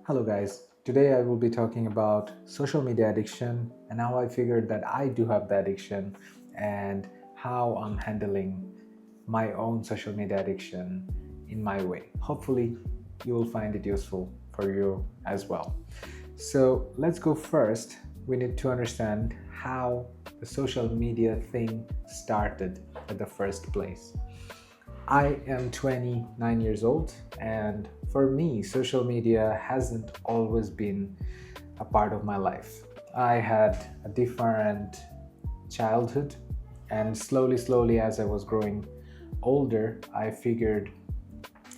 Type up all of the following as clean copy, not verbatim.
Hello, guys. Today I will be talking about social media addiction and how I figured that I do have the addiction and how I'm handling my own social media addiction in my way. Hopefully, you will find it useful for you as well. So, let's go first. We need to understand how the social media thing started at the first place. I am 29 years old, and for me, social media hasn't always been a part of my life. I had a different childhood, and slowly, as I was growing older, I figured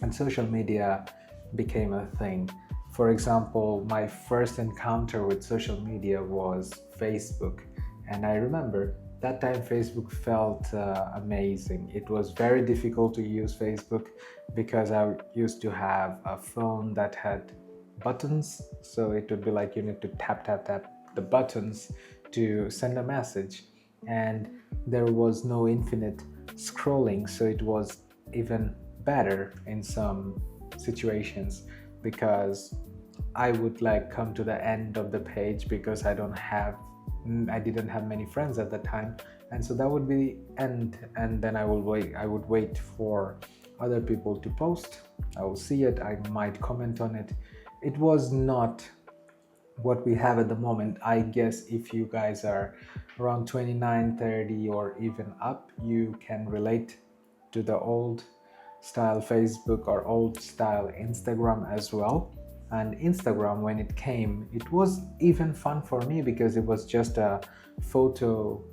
and social media became a thing. For example, my first encounter with social media was Facebook, and I remember that time Facebook felt amazing. It was very difficult to use Facebook because I used to have a phone that had buttons, so it would be like you need to tap the buttons to send a message, and there was no infinite scrolling, so it was even better in some situations because I would like come to the end of the page because I didn't have many friends at the time, and so that would be the end, and then I would wait for other people to post. I will see it, I might comment on it. It was not what we have at the moment. I guess if you guys are around 29, 30, or even up, you can relate to the old style Facebook or old style Instagram as well. And Instagram, when it came, it was even fun for me because it was just a photo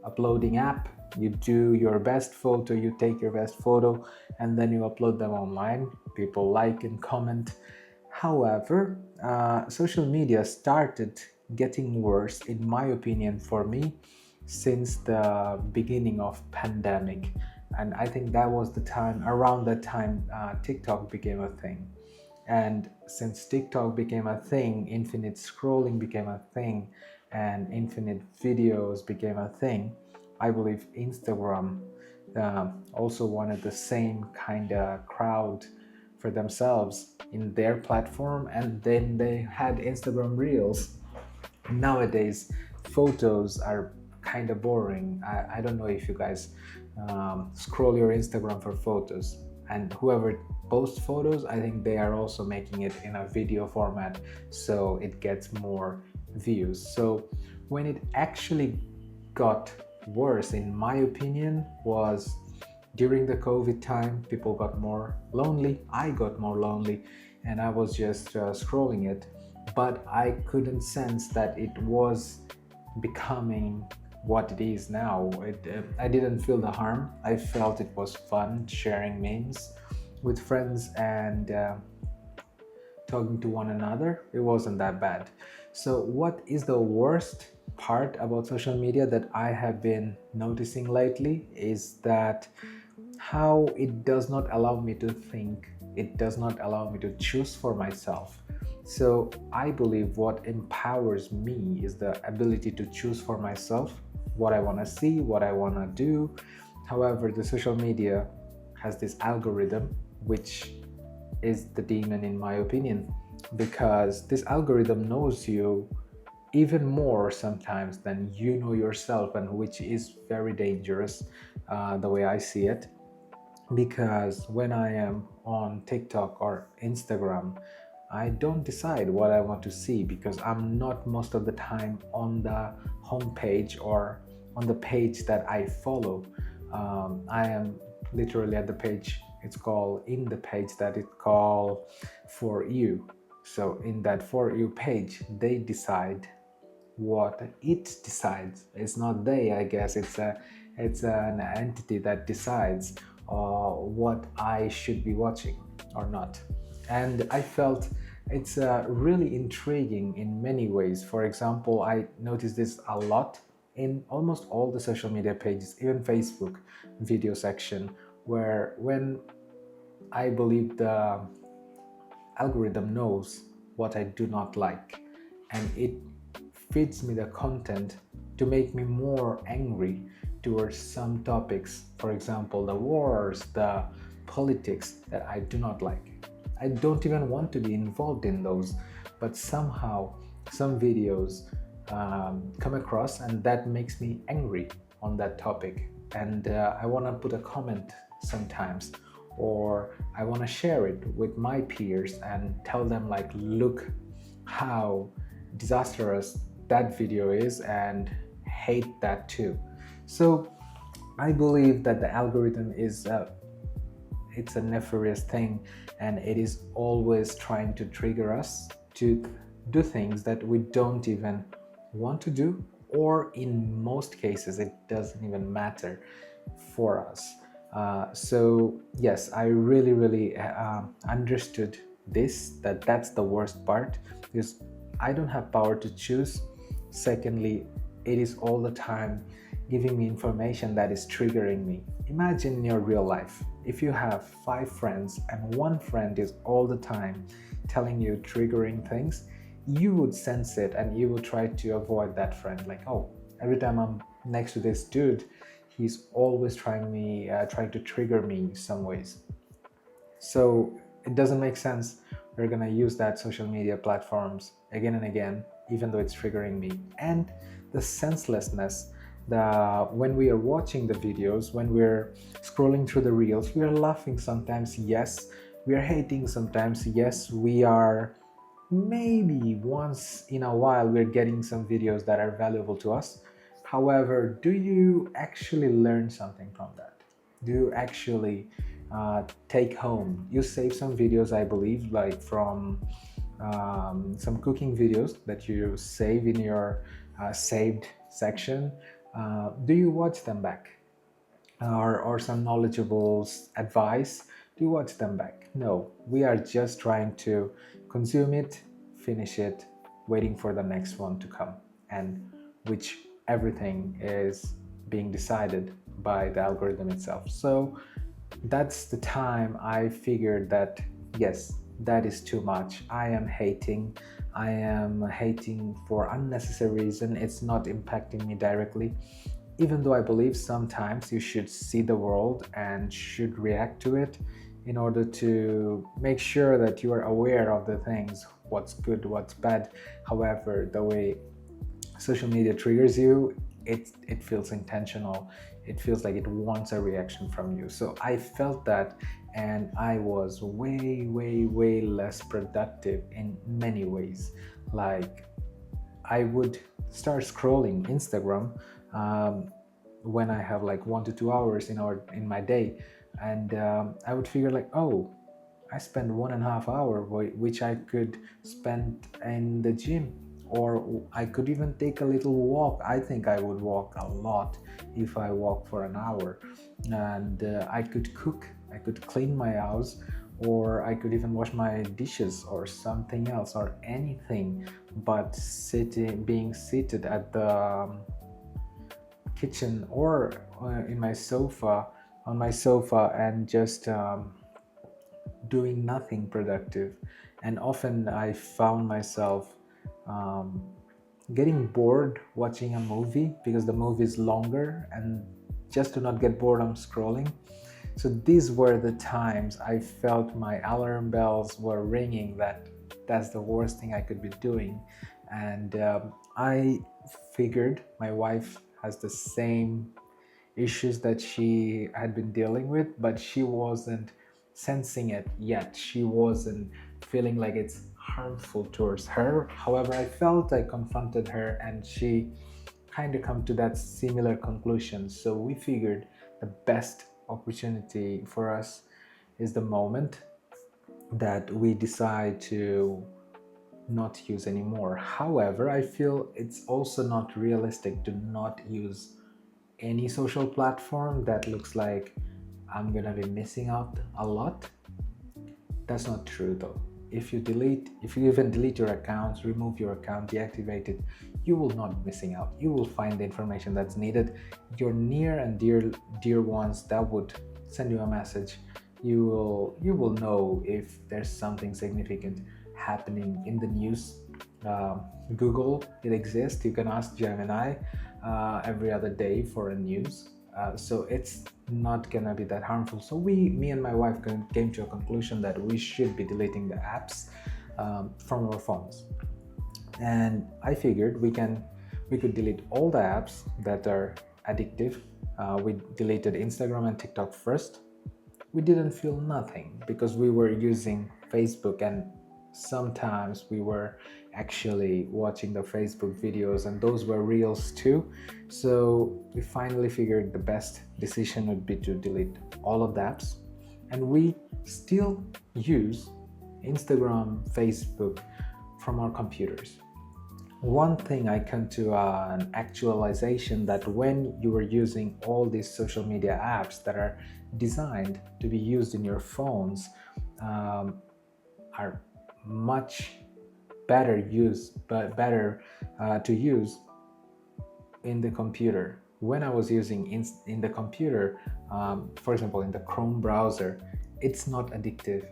uploading app. You do your best photo, you take your best photo, and then you upload them online. People like and comment. However, social media started getting worse, in my opinion, for me, since the beginning of pandemic. And I think that was the time, around that time, TikTok became a thing. And since TikTok became a thing, infinite scrolling became a thing, and infinite videos became a thing. I believe Instagram also wanted the same kind of crowd for themselves in their platform, and then they had Instagram Reels. Nowadays, photos are kind of boring. I don't know if you guys scroll your Instagram for photos, and whoever posts photos, I think they are also making it in a video format so it gets more views. So when it actually got worse, in my opinion, was during the COVID time. People got more lonely, I got more lonely, and I was just scrolling it, but I couldn't sense that it was becoming what it is now. I didn't feel the harm. I felt it was fun sharing memes with friends and talking to one another. It wasn't that bad. So, what is the worst part about social media that I have been noticing lately is that how it does not allow me to think, it does not allow me to choose for myself. So, I believe what empowers me is the ability to choose for myself what I want to see, what I want to do. However, the social media has this algorithm which is the demon, in my opinion, because this algorithm knows you even more sometimes than you know yourself, and which is very dangerous, the way I see it. Because when I am on TikTok or Instagram, I don't decide what I want to see because I'm not most of the time on the homepage or on the page that I follow. I am literally at the page, it's called in the page that it called For You. So in that For You page, they decide what it decides. It's not they, I guess. It's an entity that decides what I should be watching or not. And I felt it's really intriguing in many ways. For example, I noticed this a lot in almost all the social media pages, even Facebook video section, where when I believe the algorithm knows what I do not like, and it feeds me the content to make me more angry towards some topics, for example, the wars, the politics that I do not like. I don't even want to be involved in those, but somehow some videos come across and that makes me angry on that topic, and I want to put a comment sometimes, or I want to share it with my peers and tell them like, look how disastrous that video is, and hate that too. So I believe that the algorithm is it's a nefarious thing, and it is always trying to trigger us to do things that we don't even want to do, or in most cases it doesn't even matter for us. So yes, I really understood that's the worst part, because I don't have power to choose. Secondly, it is all the time giving me information that is triggering me. Imagine in your real life, if you have 5 friends and one friend is all the time telling you triggering things, you would sense it and you would try to avoid that friend. Like, oh, every time I'm next to this dude, he's always trying to trigger me some ways. So it doesn't make sense. We're gonna use that social media platforms again and again, even though it's triggering me. And the senselessness, the when we are watching the videos, when we're scrolling through the reels, we are laughing sometimes, yes. We are hating sometimes, yes. We are maybe once in a while we're getting some videos that are valuable to us. However, do you actually learn something from that? Do you actually take home? You save some videos, I believe, like from some cooking videos that you save in your saved section. Do you watch them back? Or some knowledgeable advice? Do you watch them back? No, we are just trying to consume it, finish it, waiting for the next one to come, and which everything is being decided by the algorithm itself. So that's the time I figured that yes, that is too much. I am hating for unnecessary reason. It's not impacting me directly, even though I believe sometimes you should see the world and should react to it in order to make sure that you are aware of the things, what's good, what's bad. However, the way social media triggers you, it feels intentional. It feels like it wants a reaction from you. So I felt that, and I was way less productive in many ways. Like, I would start scrolling Instagram when I have like 1 to 2 hours in my day, and I would figure like, oh, I spend 1.5 hour, which I could spend in the gym, or I could even take a little walk. I think I would walk a lot if I walk for an hour, and I could cook, I could clean my house, or I could even wash my dishes or something else or anything, but being seated at the kitchen or in my sofa, on my sofa, and just doing nothing productive. And often I found myself um, getting bored watching a movie because the movie is longer, and just to not get bored, I'm scrolling. So these were the times I felt my alarm bells were ringing, that's the worst thing I could be doing. And I figured my wife has the same issues that she had been dealing with, but she wasn't sensing it yet. She wasn't feeling like it's harmful towards her. However, I confronted her, and she kind of come to that similar conclusion. So we figured the best opportunity for us is the moment that we decide to not use anymore. However, I feel it's also not realistic to not use any social platform that looks like I'm gonna be missing out a lot. That's not true though. If you even delete your accounts, remove your account, deactivate it, you will not be missing out. You will find the information that's needed. Your near and dear ones that would send you a message. You will know if there's something significant happening in the news. Google, it exists. You can ask Gemini every other day for a news. So it's not gonna be that harmful. So me and my wife came to a conclusion that we should be deleting the apps from our phones. And I figured we could delete all the apps that are addictive. We deleted Instagram and TikTok first. We didn't feel nothing because we were using Facebook, and sometimes we were actually watching the Facebook videos, and those were reels too. So we finally figured the best decision would be to delete all of the apps, and we still use Instagram, Facebook from our computers. One thing I come to an actualization that when you are using all these social media apps that are designed to be used in your phones, are much better to use in the computer. When I was using in the computer, for example in the Chrome browser, it's not addictive.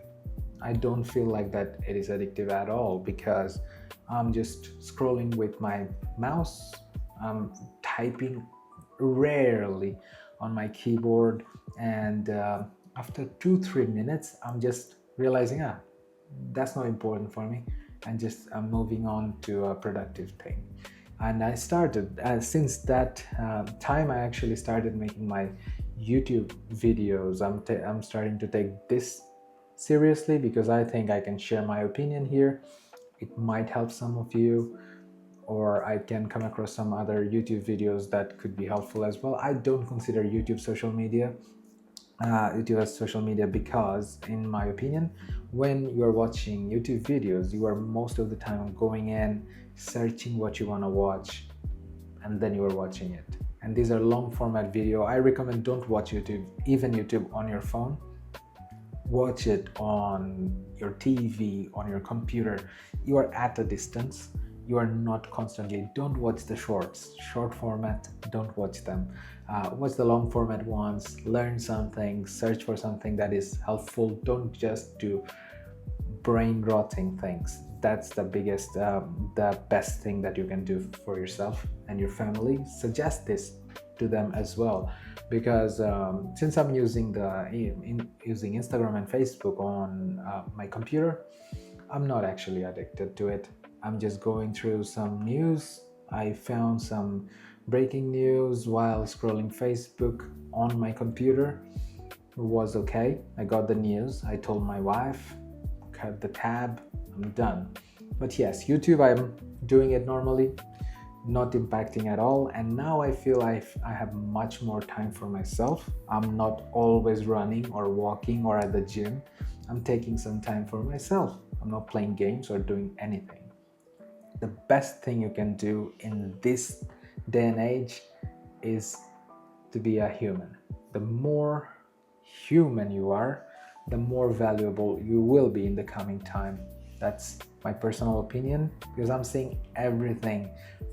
I don't feel like that it is addictive at all, because I'm just scrolling with my mouse. I'm typing rarely on my keyboard, and after 2-3 minutes I'm just realizing that's not important for me, and just I'm moving on to a productive thing. And I started since that time I actually started making my YouTube videos. I'm starting to take this seriously because I think I can share my opinion here. It might help some of you, or I can come across some other YouTube videos that could be helpful as well. I don't consider YouTube social media. YouTube as social media because, in my opinion, when you are watching YouTube videos, you are most of the time going in, searching what you want to watch, and then you are watching it. And these are long format video. I recommend don't watch YouTube, even YouTube, on your phone. Watch it on your TV, on your computer. You are at a distance. You are not constantly. Don't watch the short format. Don't watch them. Watch the long format ones. Learn something. Search for something that is helpful. Don't just do brain rotting things. That's the best thing that you can do for yourself and your family. Suggest this to them as well, because since I'm using using Instagram and Facebook on my computer, I'm not actually addicted to it. I'm just going through some news. I found some breaking news while scrolling Facebook on my computer. It was okay. I got the news. I told my wife, cut the tab, I'm done. But yes, YouTube, I'm doing it normally, not impacting at all. And now I feel I have much more time for myself. I'm not always running or walking or at the gym. I'm taking some time for myself. I'm not playing games or doing anything. The best thing you can do in this day and age is to be a human. The more human you are, the more valuable you will be in the coming time. That's my personal opinion, because I'm seeing everything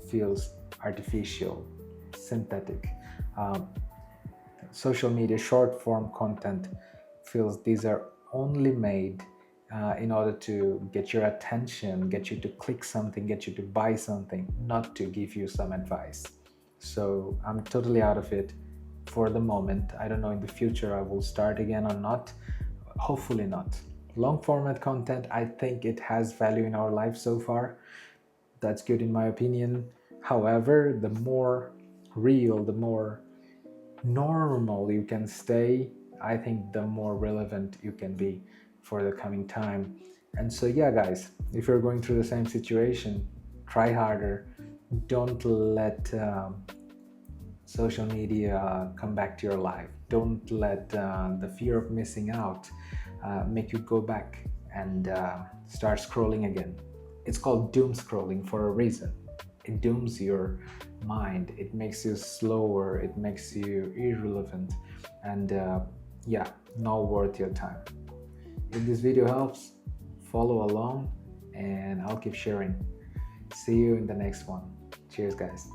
feels artificial, synthetic. Social media short form content feels these are only made in order to get your attention, get you to click something, get you to buy something, not to give you some advice. So I'm totally out of it for the moment. I don't know in the future I will start again or not. Hopefully not. Long format content, I think it has value in our life so far. That's good in my opinion. However, the more real, the more normal you can stay, I think the more relevant you can be for the coming time. And so yeah guys, if you're going through the same situation, try harder. Don't let social media come back to your life. Don't let the fear of missing out make you go back and start scrolling again. It's called doom scrolling for a reason. It dooms your mind, it makes you slower, it makes you irrelevant, and yeah, not worth your time. If this video helps, follow along and I'll keep sharing. See you in the next one. Cheers guys.